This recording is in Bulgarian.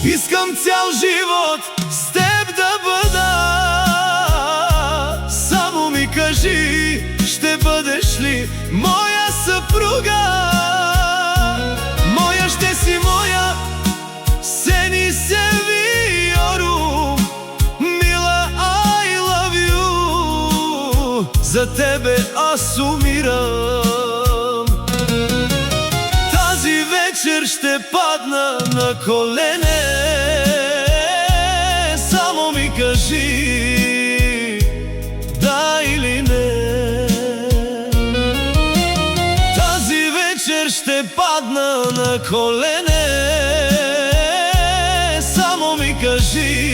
Искам цял живот с теб да бъда. Само ми кажи, ще бъдеш ли моя съпруга? Моя ще си моя, сени се виору. Мила, I love you. За тебе аз умирам. Тази вечер ще падна на колене. Само ми кажи да или не. Тази вечер ще падна на колене. Само ми кажи